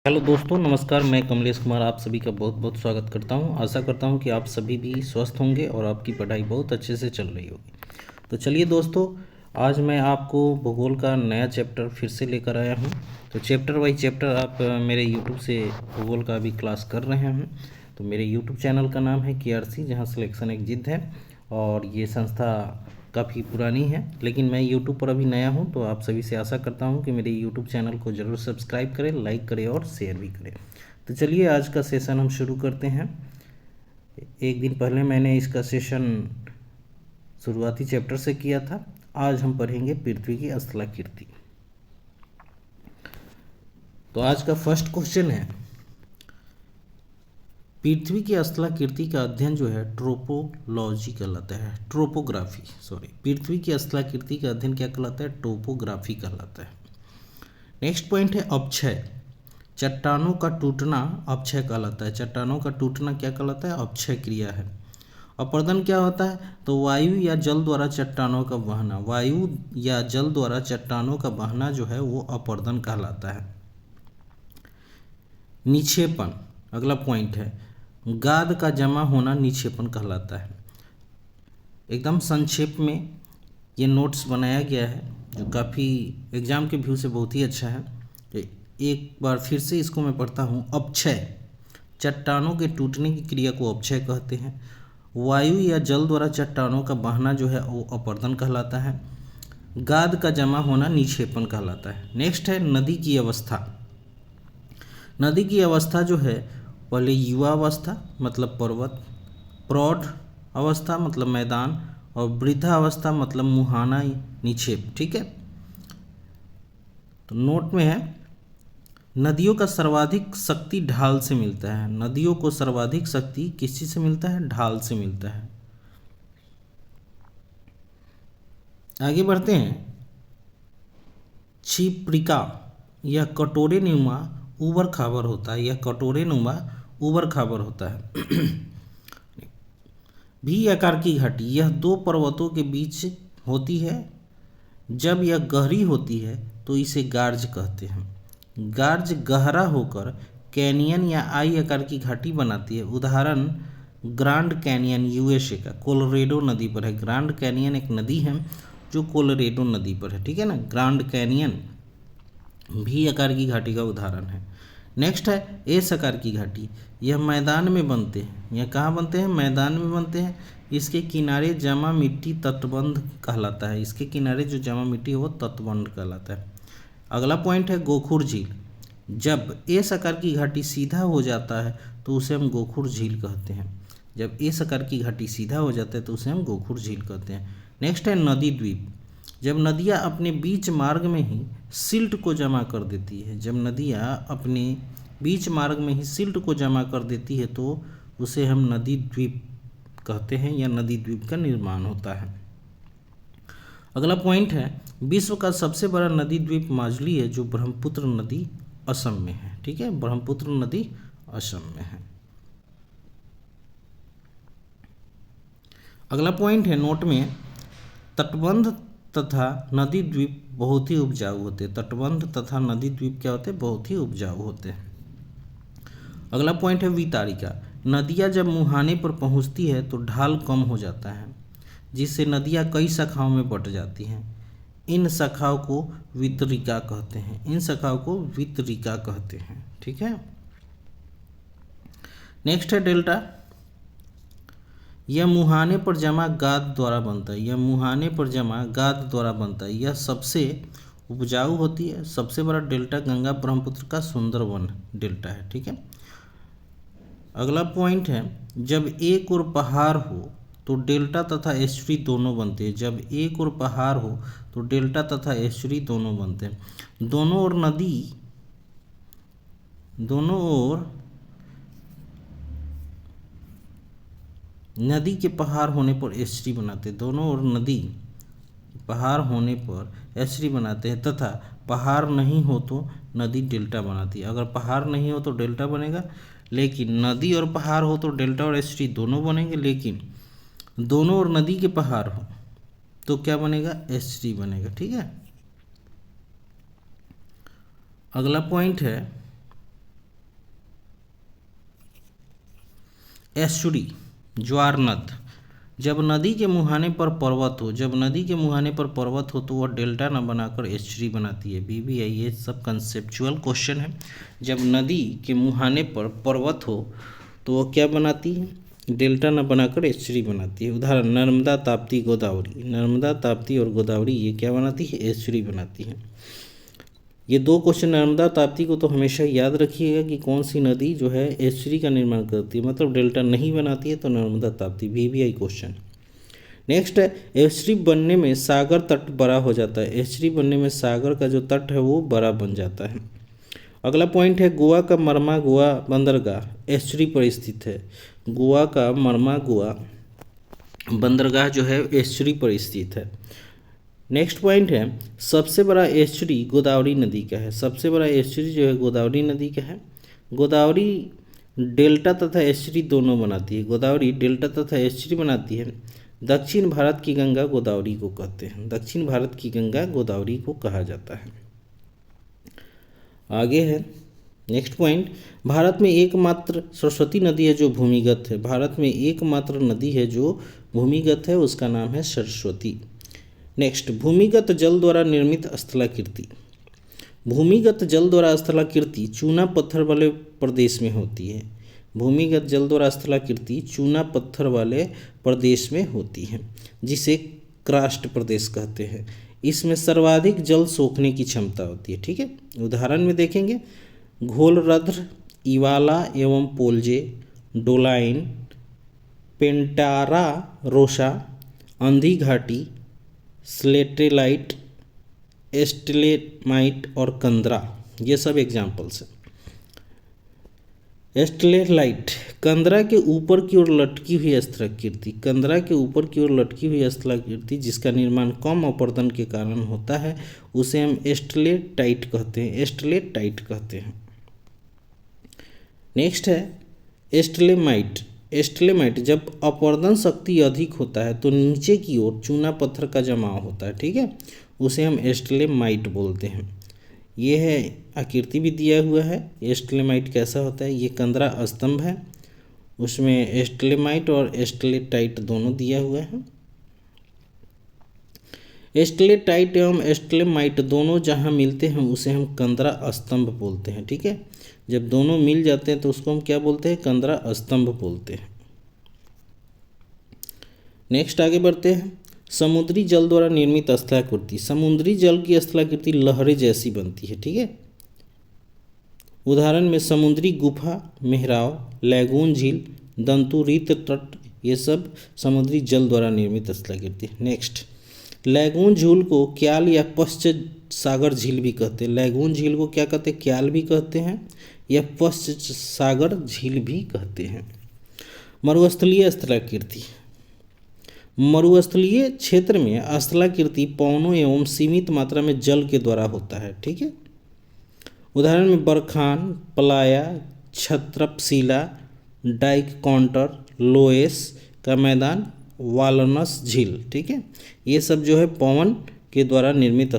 Hello दोस्तों, नमस्कार। मैं कमलेश कुमार आप सभी का बहुत बहुत स्वागत करता हूं। आशा करता हूं कि आप सभी भी स्वस्थ होंगे और आपकी पढ़ाई बहुत अच्छे से चल रही होगी। तो चलिए दोस्तों, आज मैं आपको भूगोल का नया चैप्टर फिर से लेकर आया हूं। तो चैप्टर बाई चैप्टर आप मेरे यूट्यूब से भूगोल का भी क्लास कर रहे हैं। तो मेरे यूट्यूब चैनल का नाम है KRC, जहाँ सिलेक्शन एक जिद है, और ये संस्था काफ़ी पुरानी है, लेकिन मैं यूट्यूब पर अभी नया हूं। तो आप सभी से आशा करता हूं कि मेरे यूट्यूब चैनल को ज़रूर सब्सक्राइब करें, लाइक करें और शेयर भी करें। तो चलिए आज का सेशन हम शुरू करते हैं। एक दिन पहले मैंने इसका सेशन शुरुआती चैप्टर से किया था। आज हम पढ़ेंगे पृथ्वी की स्थलाकृति। तो आज का फर्स्ट क्वेश्चन है, पृथ्वी की स्थलाकृति का अध्ययन जो है ट्रोपोलॉजी कहलाता है, ट्रोपोग्राफी सॉरी। पृथ्वी की स्थलाकृति का अध्ययन क्या कहलाता है? टोपोग्राफी कहलाता है। नेक्स्ट पॉइंट है अपक्षय। चट्टानों का टूटना अपक्षय कहलाता है। चट्टानों का टूटना क्या कहलाता है? अपक्षय क्रिया है। अपरदन क्या होता है? तो वायु या जल द्वारा चट्टानों का बहना। वायु या जल द्वारा चट्टानों का बहना जो है वो अपरदन कहलाता है। निक्षेपण अगला पॉइंट है, गाद का जमा होना निक्षेपण कहलाता है। एकदम संक्षेप में ये नोट्स बनाया गया है, जो काफ़ी एग्जाम के व्यू से बहुत ही अच्छा है। तो एक बार फिर से इसको मैं पढ़ता हूँ। अपक्षय, चट्टानों के टूटने की क्रिया को अपक्षय कहते हैं। वायु या जल द्वारा चट्टानों का बहना जो है वो अपरदन कहलाता है। गाद का जमा होना निक्षेपण कहलाता है। नेक्स्ट है नदी की अवस्था। नदी की अवस्था जो है, पहले युवा अवस्था मतलब पर्वत, प्रौढ़ अवस्था मतलब मैदान, और वृद्धावस्था मतलब मुहाना निक्षेप। ठीक है, तो नोट में है, नदियों का सर्वाधिक शक्ति ढाल से मिलता है। नदियों को सर्वाधिक शक्ति किस चीज से मिलता है? ढाल से मिलता है। आगे बढ़ते हैं। क्षिप्रिका यह कटोरे नुमा ऊबड़ खाबड़ होता है। यह कटोरे नुमा ऊबड़ खाबड़ होता है। भी आकार की घाटी, यह दो पर्वतों के बीच होती है। जब यह गहरी होती है तो इसे गार्ज कहते हैं। गार्ज गहरा होकर कैनियन या आई आकार की घाटी बनाती है। उदाहरण ग्रांड कैनियन USA का कोलोरेडो नदी पर है। ग्रांड कैनियन एक नदी है जो कोलोरेडो नदी पर है। ठीक है ना, ग्रांड कैनियन भी आकार की घाटी का उदाहरण है। नेक्स्ट है एस आकार की घाटी। यह मैदान में बनते हैं। यह कहाँ बनते हैं? मैदान में बनते हैं। इसके किनारे जमा मिट्टी तटबंध कहलाता है। इसके किनारे जो जमा मिट्टी है वो तटबंध कहलाता है। अगला पॉइंट है गोखुर झील। जब एस आकार की घाटी सीधा हो जाता है तो उसे हम गोखुर झील कहते हैं। जब एस आकार की घाटी सीधा हो जाता है तो उसे हम गोखुर झील कहते हैं। नेक्स्ट है नदी द्वीप। जब नदियाँ अपने बीच मार्ग में ही सिल्ट को जमा कर देती है, जब नदियाँ अपने बीच मार्ग में ही सिल्ट को जमा कर देती है तो उसे हम नदी द्वीप कहते हैं, या नदी द्वीप का निर्माण होता है। अगला पॉइंट है, विश्व का सबसे बड़ा नदी द्वीप माजुली है, जो ब्रह्मपुत्र नदी असम में है। ठीक है, ब्रह्मपुत्र नदी असम में है। अगला पॉइंट है नोट में, तटबंध तथा नदी द्वीप बहुत ही उपजाऊ होते हैं। तटबंध तथा नदी द्वीप क्या होते हैं? बहुत ही उपजाऊ होते हैं। अगला पॉइंट है वितारिका। नदियाँ जब मुहाने पर पहुँचती है तो ढाल कम हो जाता है, जिससे नदियाँ कई शाखाओं में बट जाती हैं। इन शाखाओं को वितरिका कहते हैं। इन शाखाओं को वितरिका कहते हैं। ठीक है, नेक्स्ट है डेल्टा। यह मुहाने पर जमा गाद द्वारा बनता है। यह मुहाने पर जमा गाद द्वारा बनता है। यह सबसे उपजाऊ होती है। सबसे बड़ा डेल्टा गंगा ब्रह्मपुत्र का सुंदरवन डेल्टा है। ठीक है, अगला पॉइंट है, जब एक और पहाड़ हो तो डेल्टा तथा एस्चुरी दोनों बनते हैं। जब एक और पहाड़ हो तो डेल्टा तथा एस्चुरी दोनों बनते हैं। दोनों ओर नदी के पहाड़ होने पर एस्चुरी बनाते हैं। दोनों ओर नदी पहाड़ होने पर एस्चुरी बनाते हैं, तथा पहाड़ नहीं हो तो नदी डेल्टा बनाती है। अगर पहाड़ नहीं हो तो डेल्टा बनेगा, लेकिन नदी और पहाड़ हो तो डेल्टा और एस्चुरी दोनों बनेंगे। लेकिन दोनों ओर नदी के पहाड़ हो तो क्या बनेगा? एस्चुरी बनेगा। ठीक है, अगला पॉइंट है, एस्चुरी, ज्वार नद। जब नदी के मुहाने पर पर्वत हो, जब नदी के मुहाने पर पर्वत हो तो वह डेल्टा न बनाकर एस्चुरी बनाती है। BBI ये सब कंसेप्चुअल क्वेश्चन है। जब नदी के मुहाने पर पर्वत हो तो वह क्या बनाती है? डेल्टा न बनाकर एस्चुरी बनाती है। उदाहरण नर्मदा, ताप्ती, गोदावरी। नर्मदा, ताप्ती और गोदावरी ये क्या बनाती है? एस्चुरी बनाती है। ये दो क्वेश्चन नर्मदा ताप्ती को तो हमेशा याद रखिएगा कि कौन सी नदी जो है एस्चुरी का निर्माण करती है, मतलब डेल्टा नहीं बनाती है, तो Narmada Tapti. BBI question. Next है एस्चुरी बनने में सागर तट बड़ा हो जाता है। एस्चुरी बनने में सागर का जो तट है वो बड़ा बन जाता है। अगला पॉइंट है गोवा का मरमा गोवा बंदरगाह एस्चुरी पर स्थित है। गोवा का मरमा गोवा बंदरगाह जो है एस्चुरी पर स्थित है। नेक्स्ट पॉइंट है सबसे बड़ा एस्चुरी गोदावरी नदी का है। सबसे बड़ा एस्चुरी जो है गोदावरी नदी का है। गोदावरी डेल्टा तथा एस्चुरी दोनों बनाती है। गोदावरी डेल्टा तथा एस्चुरी बनाती है। दक्षिण भारत की गंगा गोदावरी को कहते हैं। दक्षिण भारत की गंगा गोदावरी को कहा जाता है। आगे है नेक्स्ट पॉइंट, भारत में एकमात्र सरस्वती नदी है जो भूमिगत है। भारत में एकमात्र नदी है जो भूमिगत है, उसका नाम है सरस्वती। नेक्स्ट, भूमिगत जल द्वारा निर्मित स्थलाकृति। भूमिगत जल द्वारा स्थलाकृति चूना पत्थर वाले प्रदेश में होती है। भूमिगत जल द्वारा स्थलाकृति चूना पत्थर वाले प्रदेश में होती है, जिसे क्रास्ट प्रदेश कहते हैं। इसमें सर्वाधिक जल सोखने की क्षमता होती है। ठीक है, उदाहरण में देखेंगे घोलरद्र, इवाला एवं पोलजे, डोलाइन, पेंटारा रोसा, अंधी घाटी, स्लेटेलाइट, एस्टेलेमाइट और कंदरा, ये सब एग्जाम्पल्स हैं। एस्टेलेलाइट, कंदरा के ऊपर की ओर लटकी हुई स्थलाकृति। कंदरा के ऊपर की ओर लटकी हुई स्थलाकृति जिसका निर्माण कम अपर्दन के कारण होता है, उसे हम एस्टेलेटाइट कहते हैं। एस्टेलेटाइट कहते हैं। नेक्स्ट है एस्टेलेमाइट। एस्टेलेमाइट, जब अपर्दन शक्ति अधिक होता है तो नीचे की ओर चूना पत्थर का जमाव होता है। ठीक है, उसे हम एस्टेलेमाइट बोलते हैं। ये है आकृति भी दिया हुआ है। एस्टेलेमाइट कैसा होता है? ये कंदरा स्तंभ है, उसमें एस्टेलेमाइट और एस्टेलेटाइट दोनों दिया हुआ है। एस्टेलेटाइट एवं एस्टेलेमाइट दोनों जहाँ मिलते हैं उसे हम कंदरा स्तंभ बोलते हैं। ठीक है, जब दोनों मिल जाते हैं तो उसको हम क्या बोलते हैं? कंदरा स्तंभ बोलते हैं। नेक्स्ट आगे बढ़ते हैं, समुद्री जल द्वारा निर्मित स्थलाकृति। समुद्री जल की स्थलाकृति लहरें जैसी बनती है। ठीक है, उदाहरण में समुद्री गुफा, मेहराव, लैगून झील, दंतुरित तट, ये सब समुद्री जल द्वारा निर्मित स्थलाकृति। नेक्स्ट, लैगून झील को क्याल या पश्च सागर झील भी कहते हैं। लैगून झील को क्या कहते हैं? क्याल भी कहते हैं या पश्च सागर झील भी कहते हैं। मरुस्थलीय स्थलाकृति। मरुस्थलीय क्षेत्र में स्थलाकृति पवनों एवं सीमित मात्रा में जल के द्वारा होता है। ठीक है, उदाहरण में बरखान, पलाया, छत्रपशिला, डाइक काउंटर, लोएस का मैदान, वालनस झील। ठीक है, ये सब जो है पवन के द्वारा निर्मित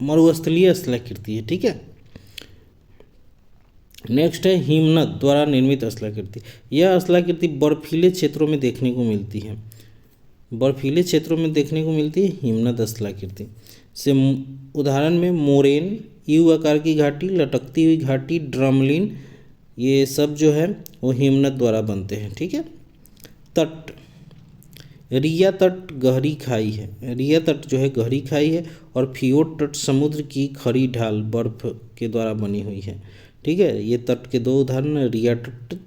मरुस्थलीय स्थलाकृति है। ठीक है, नेक्स्ट है हिमनद द्वारा निर्मित स्थलाकृति। यह स्थलाकृति बर्फीले क्षेत्रों में देखने को मिलती है। बर्फीले क्षेत्रों में देखने को मिलती है हिमनद स्थलाकृति से। उदाहरण में मोरेन, यू आकार की घाटी, लटकती हुई घाटी, ड्रमलिन, ये सब जो है वो हिमनद द्वारा बनते हैं। ठीक है, तट। रिया तट गहरी खाई है। रिया तट जो है गहरी खाई है और फियोर्ड तट समुद्र की खड़ी ढाल बर्फ के द्वारा बनी हुई है। ठीक है, ये तट के दो उदाहरण, रिया तट,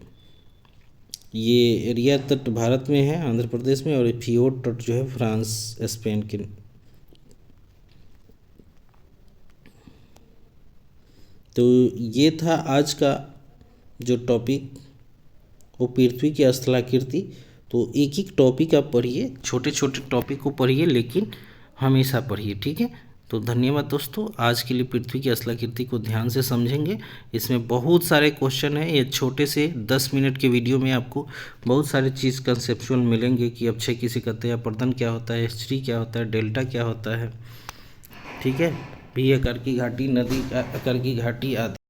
ये रिया तट भारत में है, आंध्र प्रदेश में, और फियोर्ड तट जो है फ्रांस, स्पेन के। तो ये था आज का जो टॉपिक, वो पृथ्वी की स्थलाकृति। तो एक एक टॉपिक आप पढ़िए, छोटे छोटे टॉपिक को पढ़िए, लेकिन हमेशा पढ़िए। ठीक है, तो धन्यवाद दोस्तों। आज के लिए पृथ्वी की स्थलाकृति को ध्यान से समझेंगे। इसमें बहुत सारे क्वेश्चन हैं। ये छोटे से 10 मिनट के वीडियो में आपको बहुत सारी चीज़ कंसेप्चुअल मिलेंगे कि अक्षय किसे कहते हैं, अपर्दन क्या होता है, एस्चुरी क्या होता है, डेल्टा क्या होता है। ठीक है, भी आकार की घाटी, नदी आकार की घाटी आदि।